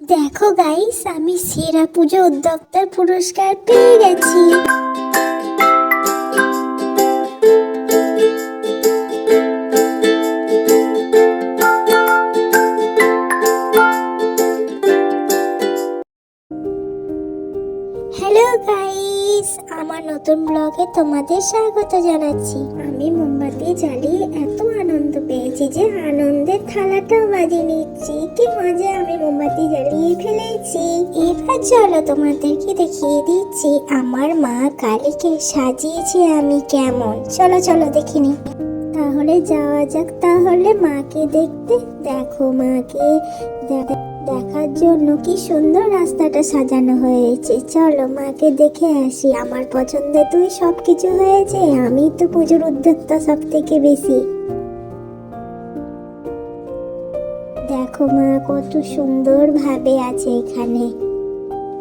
দেখো গাইস, আমি সেরা পুজো উদ্যোক্তার পুরস্কার পেয়ে গেছি। হ্যালো গাইস, আমার নতুন ব্লগে তোমাদের স্বাগত জানাচ্ছি। আমি মোমবাতি জ্বালিয়ে এত আনন্দ পেয়েছি যে আনন্দের থালাটাও বাজিয়ে নিচ্ছি। কি মজা, আমি মোমবাতি জ্বালিয়ে ফেলেছি। এবার চলো তোমাদেরকে দেখিয়ে দিচ্ছি আমার মা কালীকে সাজিয়েছি আমি কেমন। চলো চলো দেখে নি। তাহলে যাওয়া যাক তাহলে মাকে দেখতে। দেখো মাকে দেখার জন্য কি সুন্দর রাস্তাটা সাজানো হয়েছে। চলো মাকে দেখে আসি। আমার পছন্দের তুই সবকিছু হয়েছে, আমি তো পুজোর উদ্যোক্তা সব থেকে বেশি। দেখো মা কত সুন্দর ভাবে আছে এখানে।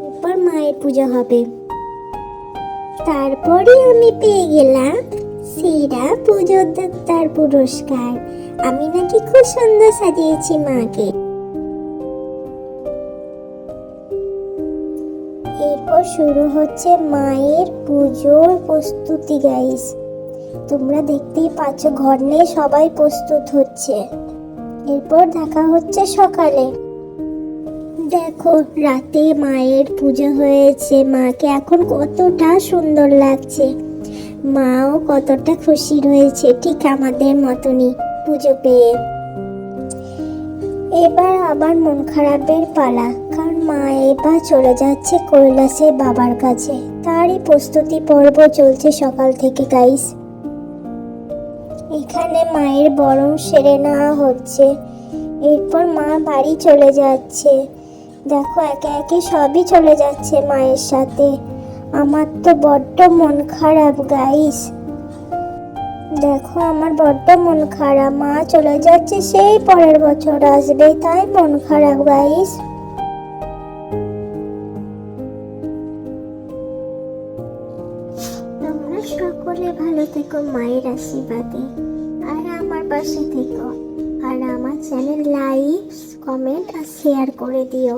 এরপর মায়ের পুজো হবে। তারপরে আমি পেয়ে গেলাম সেরা পুজো উদ্যোক্তার পুরস্কার। আমি নাকি খুব সুন্দর সাজিয়েছি মাকে। এরপর শুরু হচ্ছে মায়ের পুজোর প্রস্তুতি গাইস। তোমরা দেখতেই পাচ্ছ ঘর নিয়ে সবাই প্রস্তুত হচ্ছে। এরপর দেখা হচ্ছে সকালে। দেখো রাতে মায়ের পুজো হয়েছে। মাকে এখন কতটা সুন্দর লাগছে। মাও কতটা খুশি রয়েছে, ঠিক আমাদের মতনই পুজো পেয়ে। এবার আবার মন খারাপের পালা, কারণ মা এবার চলে যাচ্ছে কৈলাসের বাবার কাছে। তারই প্রস্তুতি পর্ব চলছে সকাল থেকে গাইস। এখানে মায়ের বরণ সেরে নেওয়া হচ্ছে। এরপর মা বাড়ি চলে যাচ্ছে। দেখো একে একে সবই চলে যাচ্ছে মায়ের সাথে। আমার তো বড্ড মন খারাপ গাইস। দেখো আমার বড্ড মন খারাপ। মা চলে যাচ্ছে, সেই পরের বছর আসবে, তাই মন খারাপ গাইস। তোমরা সকলে ভালো থেকো মায়ের আশীর্বাদে, আর আমার পাশে থেকো। আর আমার চ্যানেল লাইক, কমেন্ট আর শেয়ার করে দিও।